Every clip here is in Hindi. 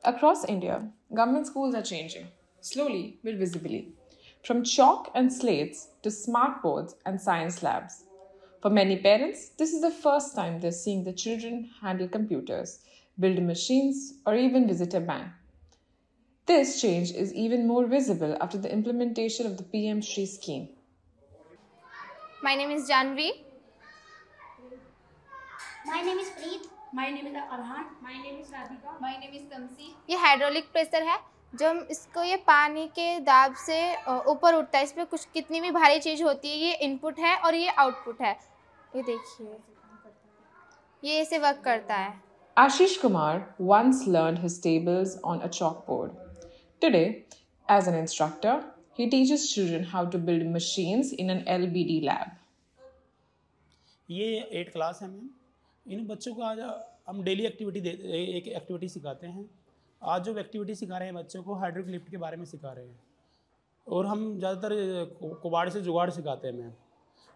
Across India, government schools are changing, slowly but visibly, from chalk and slates to smart boards and science labs. For many parents, this is the first time they're seeing the children handle computers, build machines, or even visit a bank. This change is even more visible after the implementation of the PM Shri scheme. My name is Janvi. My name is Preet. My name is Arhan. My name is Radhika. My name is तमसी। ये हाइड्रोलिक प्रेशर है। जो हम इसको ये पानी के दाब से ऊपर उठता है। इस पर कुछ कितनी भी भारी चीज़ होती है, ये इनपुट है और ये आउटपुट है। ये देखिए, ये ऐसे वर्क करता है। Ashish Kumar once learned his tables on a chalkboard. Today, as an instructor, he teaches children how to build machines in an LBD lab. ये 8 क्लास है मैम। इन बच्चों को आज हम डेली एक्टिविटी एक एक्टिविटी सिखाते हैं। आज जो एक्टिविटी सिखा रहे हैं बच्चों को हाइड्रोलिक लिफ्ट के बारे में सिखा रहे हैं, और हम ज़्यादातर कुबाड़ से जुगाड़ सिखाते हैं मैम।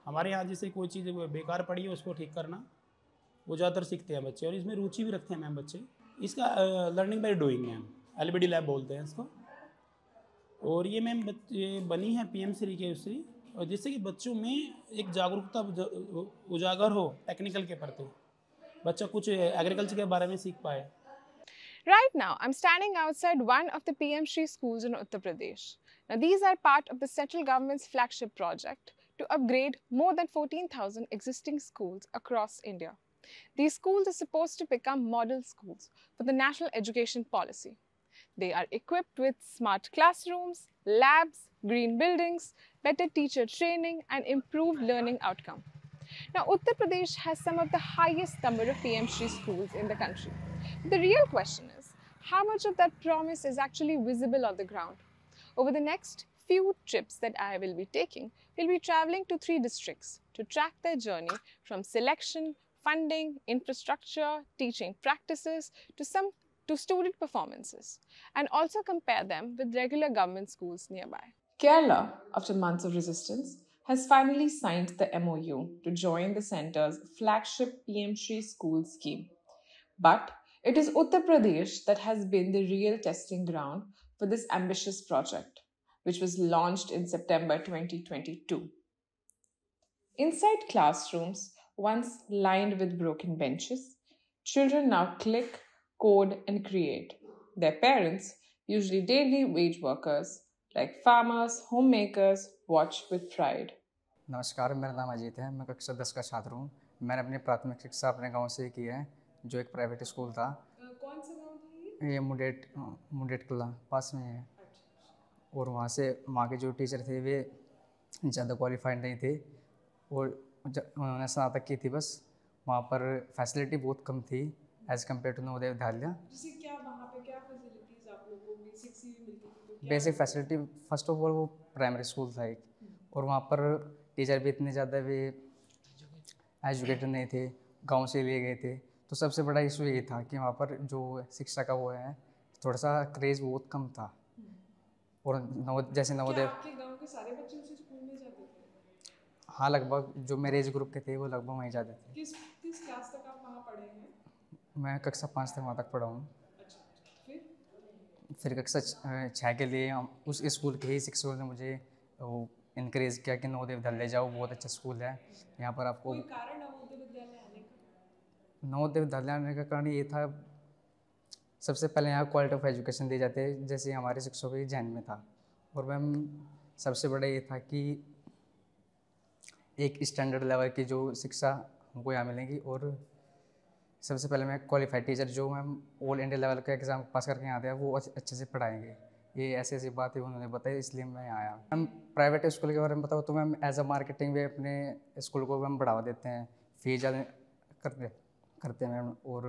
हमारे यहाँ जैसे कोई चीज़ बेकार पड़ी है उसको ठीक करना, वो ज़्यादातर सीखते हैं बच्चे, और इसमें रुचि भी रखते हैं मैम बच्चे। इसका learning by doing ma'am, LBD lab बोलते हैं इसको। और ये मैम ये बनी है PM श्री के उससे, और जिससे कि बच्चों में एक जागरूकता उजागर हो टेक्निकल के प्रति, बच्चा कुछ एग्रीकल्चर के बारे में सीख पाए। Right now, I'm standing outside one of the PM Shri schools in Uttar Pradesh. Now, these are part of the central government's flagship project to upgrade more than 14,000 existing schools across India. These schools are supposed to become model schools for the national education policy. They are equipped with smart classrooms, labs, green buildings, better teacher training, and improved learning outcome. Now, Uttar Pradesh has some of the highest number of PM Shri schools in the country. The real question is, how much of that promise is actually visible on the ground? Over the next few trips that I will be taking, we'll be traveling to 3 districts to track their journey from selection, funding, infrastructure, teaching practices to student performances, and also compare them with regular government schools nearby. Kerala, after months of resistance, has finally signed the MOU to join the centre's flagship PM Shri school scheme. But it is Uttar Pradesh that has been the real testing ground for this ambitious project, which was launched in September 2022. Inside classrooms, once lined with broken benches, children now click, code, and create. Their parents, usually daily wage workers like farmers, homemakers, watch with pride. नमस्कार, मेरा नाम अजीत है। मैं कक्षा 10 का छात्र हूँ। मैंने अपनी प्राथमिक शिक्षा अपने गांव से ही की है, जो एक प्राइवेट स्कूल था। कौन सा गांव था ये मुडेट कला पास में है। और वहाँ के जो टीचर थे वे ज़्यादा क्वालिफाइड नहीं थे, और उन्होंने स्नातक की थी बस। वहाँ पर फैसिलिटी बहुत कम थी as compare to Navodaya Vidyalaya. जैसे क्या वहाँ पे क्या फैसिलिटीज़ आप लोगों को बेसिक सी भी मिलती थी? तो basic facility first of all वो प्राइमरी स्कूल था एक, और वहाँ पर टीचर भी इतने ज़्यादा भी एजुकेटेड नहीं थे, गांव से लिए गए थे। तो सबसे बड़ा इशू यही था कि वहाँ पर जो शिक्षा का वो है, थोड़ा सा क्रेज़ बहुत कम था। और जैसे नवोदय, आपके गांव के सारे बच्चे उसी स्कूल में जाते थे? हाँ, लगभग जो मेरे एज ग्रुप के थे वो लगभग वहीं जाते थे। किस किस क्लास तक आप वहाँ पढ़े हैं? मैं कक्षा 5 तक वहाँ तक पढ़ा हूँ। अच्छा, फिर कक्षा 6 के लिए उस स्कूल के ही शिक्षकों ने मुझे वो इनक्रेज किया कि नवोदय विद्यालय जाओ, बहुत अच्छा स्कूल है। यहाँ पर आपको कोई कारण नवोदय विद्यालय आने का? नवोदय विद्यालय आने का कारण ये था, सबसे पहले यहाँ क्वालिटी ऑफ एजुकेशन दी जाती है, जैसे हमारे शिक्षकों के जहन में था। और मैम सबसे बड़ा ये था कि एक स्टैंडर्ड लेवल की जो शिक्षा हमको यहाँ मिलेगी, और सबसे पहले मैं क्वालिफाइड टीचर जो मैम ऑल इंडिया लेवल का एग्ज़ाम पास करके आते हैं वो अच्छे से पढ़ाएंगे। ये ऐसी ऐसी बातें उन्होंने बताई, इसलिए मैं आया। मैम प्राइवेट स्कूल के बारे में बताओ तो मैम एज अ मार्केटिंग वे अपने स्कूल को हम बढ़ावा देते हैं, फीस ज़्यादा करते हैं मैम। और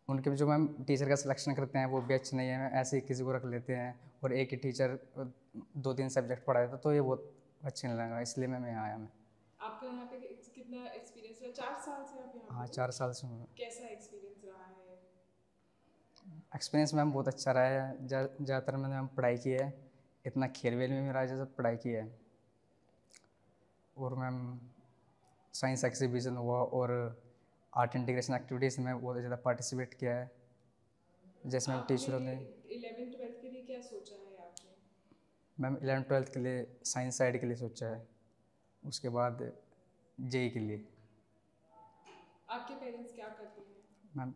उनके जो मैम टीचर का सिलेक्शन करते हैं वो भी अच्छे नहीं है, ऐसे ही किसी को रख लेते हैं, और एक ही टीचर 2-3 सब्जेक्ट पढ़ाया था, तो ये बहुत अच्छे नहीं लगा, इसलिए मैं आया। मैं आपका यहाँ पे कितना एक्सपीरियंस रहा? 4 साल से आप यहाँ? हाँ, 4 साल से हूँ। कैसा एक्सपीरियंस रहा है? एक्सपीरियंस मैम बहुत अच्छा रहा है। ज़्यादातर मैंने मैम पढ़ाई की है, इतना खेल वेल में मेरा जैसे पढ़ाई की है। और मैम साइंस एग्जीबिशन हुआ और आर्ट इंटीग्रेशन एक्टिविटीज़ में बहुत ज़्यादा पार्टिसिपेट किया है। जैसे मैम टीचरों ने 11th-12th के लिए क्या सोचा है आपने? मैम 11th-12th के लिए साइंस साइड के लिए सोचा है, उसके बाद जेई के लिए। आपके पेरेंट्स क्या करते हैं? मैम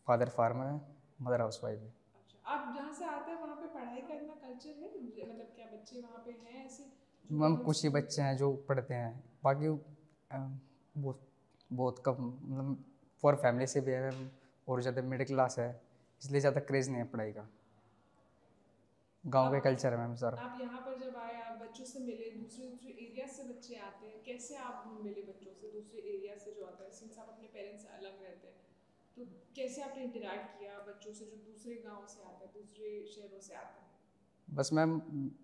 फादर फार्मर है, मदर हाउस वाइफ है। अच्छा, आप जहाँ से आते हैं वहाँ पे पढ़ाई का इतना कल्चर है, मतलब क्या बच्चे वहाँ पे हैं ऐसे? मैम कुछ ही बच्चे हैं जो पढ़ते हैं, बाकी बहुत कम, मतलब फॉर फैमिली से भी है मैम, और ज़्यादा मिडिल क्लास है, इसलिए ज़्यादा क्रेज़ नहीं है पढ़ाई का। गांव का कल्चर है मैम सर। आप यहाँ पर जब आए, आप बच्चों से मिले, दूसरे एरिया से बच्चे आते हैं, कैसे आप मिले बच्चों से दूसरे एरिया से जो आता है? सिंस आप अपने पेरेंट्स से अलग रहते हैं, तो कैसे आपने इंटरेक्ट किया बच्चों से जो दूसरे गांव से आता है, दूसरे शहरों से आता है? बस मैम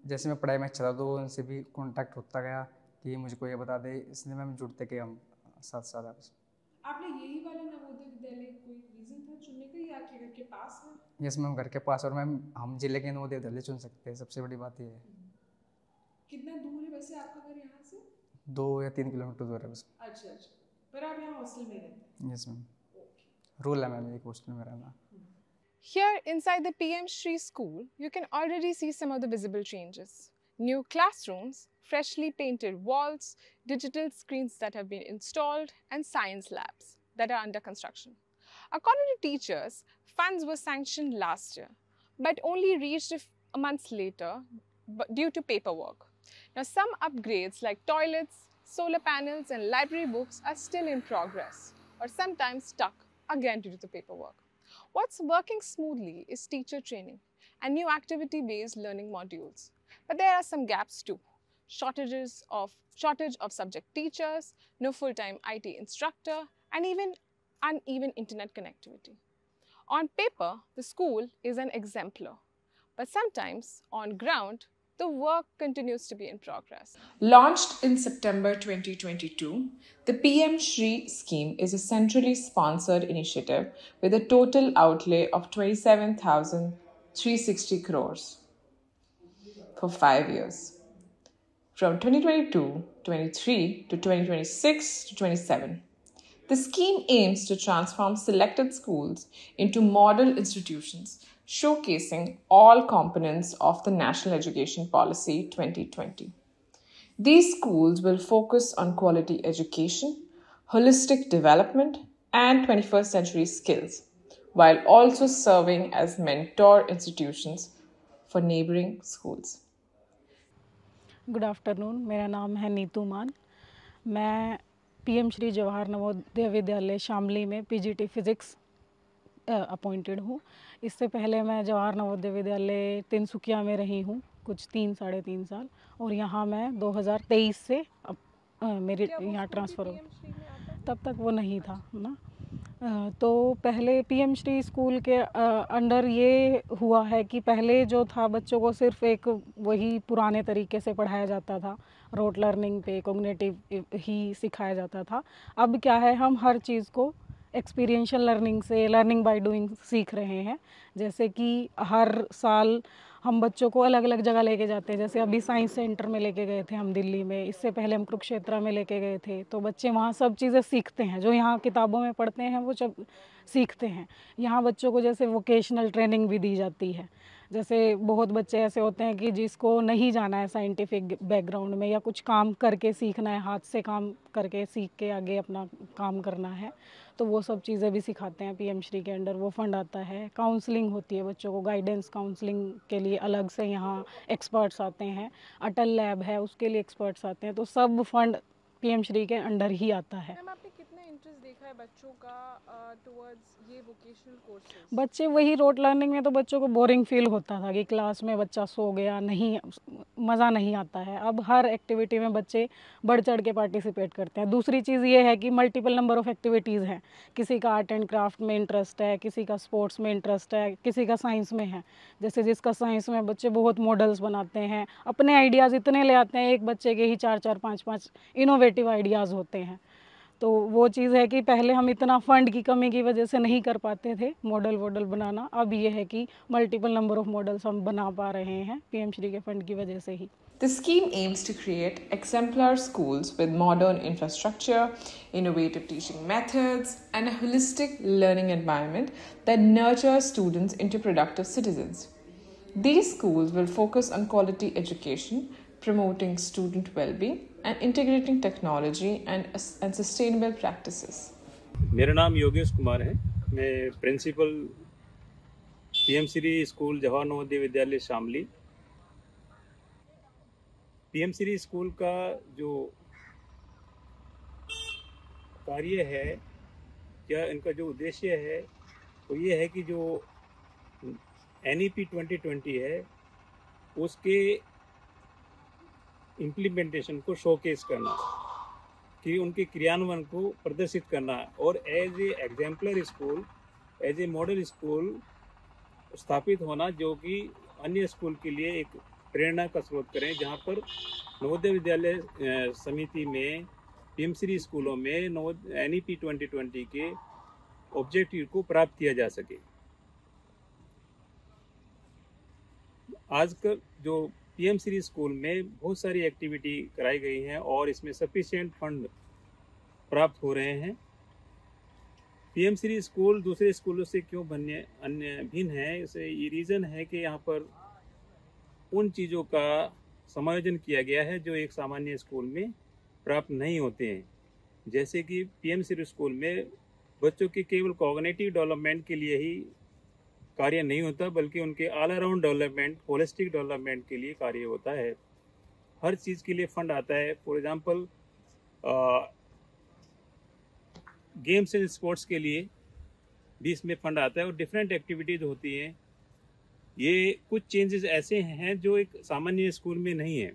जैसे मैं पढ़ाई में अच्छा था तो उनसे भी कांटेक्ट होता गया कि मुझको ये बता दे, इसलिए मैम जुड़ते गए हम साथ साथ आपस। आपने यही वाला नवोदय विद्यालय कोई रीजन था चुनने का, या आपके घर के पास है? यस मैम, घर के पास, और मैम हम जिले के नवोदय विद्यालय चुन सकते हैं, सबसे बड़ी बात ये है। कितना दूर है वैसे आपका घर यहाँ से? 2 या 3 किलोमीटर दूर है बस। अच्छा अच्छा, पर आप यहाँ हॉस्टल में रहते हैं? यस मैम, रूल है मैम एक हॉस्टल में रहना। Here inside the PM Shri school, you can already see some of the visible changes. New classrooms, freshly painted walls, digital screens that have been installed, and science labs that are under construction. According to teachers, funds were sanctioned last year, but only reached a month later due to paperwork. Now, some upgrades like toilets, solar panels, and library books are still in progress, or sometimes stuck again due to the paperwork. What's working smoothly is teacher training and new activity-based learning modules. But there are some gaps too. Shortage of subject teachers, no full-time IT instructor, and even uneven internet connectivity. On paper, the school is an exemplar, but sometimes on ground, the work continues to be in progress. Launched in September 2022, the PM Shri scheme is a centrally sponsored initiative with a total outlay of 27,360 crores for 5 years. From 2022-23 to 2026-27. The scheme aims to transform selected schools into model institutions, showcasing all components of the National Education Policy 2020. These schools will focus on quality education, holistic development, and 21st century skills, while also serving as mentor institutions for neighboring schools. Good afternoon, मेरा नाम है नीतू मान। मैं PM श्री जवाहर नवोदय विद्यालय शामली में PGT फिज़िक्स अपॉइंटेड हूँ। इससे पहले मैं जवाहर नवोदय विद्यालय तिनसुकिया में रही हूँ कुछ 3-3.5 साल, और यहाँ मैं 2023 से मेरे यहाँ ट्रांसफ़र हो, तब तक वो नहीं था ना। तो पहले PM श्री स्कूल के अंडर ये हुआ है कि पहले जो था बच्चों को सिर्फ एक वही पुराने तरीके से पढ़ाया जाता था, रोट लर्निंग पे कॉग्निटिव ही सिखाया जाता था। अब क्या है, हम हर चीज़ को एक्सपीरियंशियल लर्निंग से, लर्निंग बाय डूइंग सीख रहे हैं। जैसे कि हर साल हम बच्चों को अलग अलग जगह लेके जाते हैं। जैसे अभी साइंस सेंटर में लेके गए थे हम दिल्ली में, इससे पहले हम कुरुक्षेत्र में लेके गए थे। तो बच्चे वहाँ सब चीज़ें सीखते हैं जो यहाँ किताबों में पढ़ते हैं, वो सब सीखते हैं। यहाँ बच्चों को जैसे वोकेशनल ट्रेनिंग भी दी जाती है। जैसे बहुत बच्चे ऐसे होते हैं कि जिसको नहीं जाना है साइंटिफिक बैकग्राउंड में, या कुछ काम करके सीखना है, हाथ से काम करके सीख के आगे अपना काम करना है, तो वो सब चीज़ें भी सिखाते हैं PM श्री के अंडर। वो फंड आता है, काउंसलिंग होती है बच्चों को, गाइडेंस काउंसलिंग के लिए अलग से यहाँ एक्सपर्ट्स आते हैं। अटल लैब है, उसके लिए एक्सपर्ट्स आते हैं। तो सब फंड PM श्री के अंडर ही आता है। मैम, आपने कितना इंटरेस्ट देखा है बच्चों का टुवर्ड्स ये वोकेशनल कोर्सेज? बच्चे वही रोट लर्निंग में तो बच्चों को बोरिंग फील होता था कि क्लास में बच्चा सो गया, नहीं मज़ा नहीं आता है। अब हर एक्टिविटी में बच्चे बढ़ चढ़ के पार्टिसिपेट करते हैं। दूसरी चीज़ ये है कि मल्टीपल नंबर ऑफ़ एक्टिविटीज़ हैं। किसी का आर्ट एंड क्राफ्ट में इंटरेस्ट है, किसी का स्पोर्ट्स में इंटरेस्ट है, किसी का साइंस में है। जैसे जिसका साइंस में, बच्चे बहुत मॉडल्स बनाते हैं, अपने आइडियाज़ इतने ले आते हैं, एक बच्चे के ही 4-4, 5-5 इनोवेटिव आइडियाज़ होते हैं। तो वो चीज़ है कि पहले हम इतना फ़ंड की कमी की वजह से नहीं कर पाते थे मॉडल बनाना। अब ये है कि मल्टीपल नंबर ऑफ़ मॉडल्स हम बना पा रहे हैं PM श्री के फ़ंड की वजह से ही। The scheme aims to create exemplar schools with modern infrastructure, innovative teaching methods, and a holistic learning environment that nurtures students into productive citizens. These schools will focus on quality education, promoting student well-being, and integrating technology and sustainable practices. मेरा नाम योगेश कुमार है। मैं principal PM Shri school Jawahar Navodaya Vidyalaya Shamli. PM Shri school का जो कार्य है या इनका जो उद्देश्य है वो ये है कि जो NEP 2020 है उसके इम्प्लीमेंटेशन को शोकेस करना, कि उनके क्रियान्वयन को प्रदर्शित करना और as a exemplar school, as a model school स्थापित होना, जो कि अन्य स्कूल के लिए एक प्रेरणा का स्रोत करें, जहां पर नवोदय विद्यालय समिति में पीएम श्री स्कूलों में NEP 2020 के ऑब्जेक्टिव को प्राप्त किया जा सके। आजकल जो पीएम श्री स्कूल में बहुत सारी एक्टिविटी कराई गई हैं और इसमें सफिशिएंट फंड प्राप्त हो रहे हैं। पीएम श्री स्कूल दूसरे स्कूलों से क्यों भिन्न है, इसे ये रीज़न है कि यहाँ पर उन चीज़ों का समायोजन किया गया है जो एक सामान्य स्कूल में प्राप्त नहीं होते हैं। जैसे कि पीएम श्री स्कूल में बच्चों के केवल कॉग्निटिव डेवलपमेंट के लिए ही कार्य नहीं होता, बल्कि उनके all around development, holistic development के लिए कार्य होता है। हर चीज़ के लिए फंड आता है। For example games and sports के लिए भी इसमें फंड आता है और डिफरेंट एक्टिविटीज़ होती हैं। ये कुछ चेंजेस ऐसे हैं जो एक सामान्य स्कूल में नहीं है।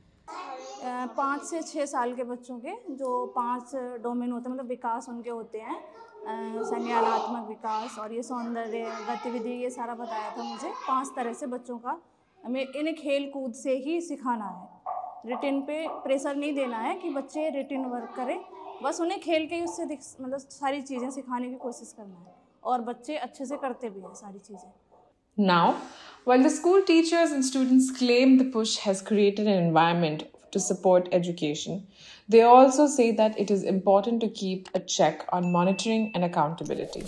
5 से 6 साल के बच्चों के जो 5 डोमेन होते हैं, मतलब विकास उनके होते हैं, संज्ञानात्मक विकास और ये सौंदर्य गतिविधि, ये सारा बताया था मुझे। 5 तरह से बच्चों का हमें इन्हें खेल कूद से ही सिखाना है। रिटिन पे प्रेशर नहीं देना है कि बच्चे रिटिन वर्क करें, बस उन्हें खेल के ही उससे मतलब सारी चीज़ें सिखाने की कोशिश करना है और बच्चे अच्छे से करते भी हैं सारी चीज़ें। Now, while the school teachers and students claim the push has created an environment to support education, they also say that it is important to keep a check on monitoring and accountability.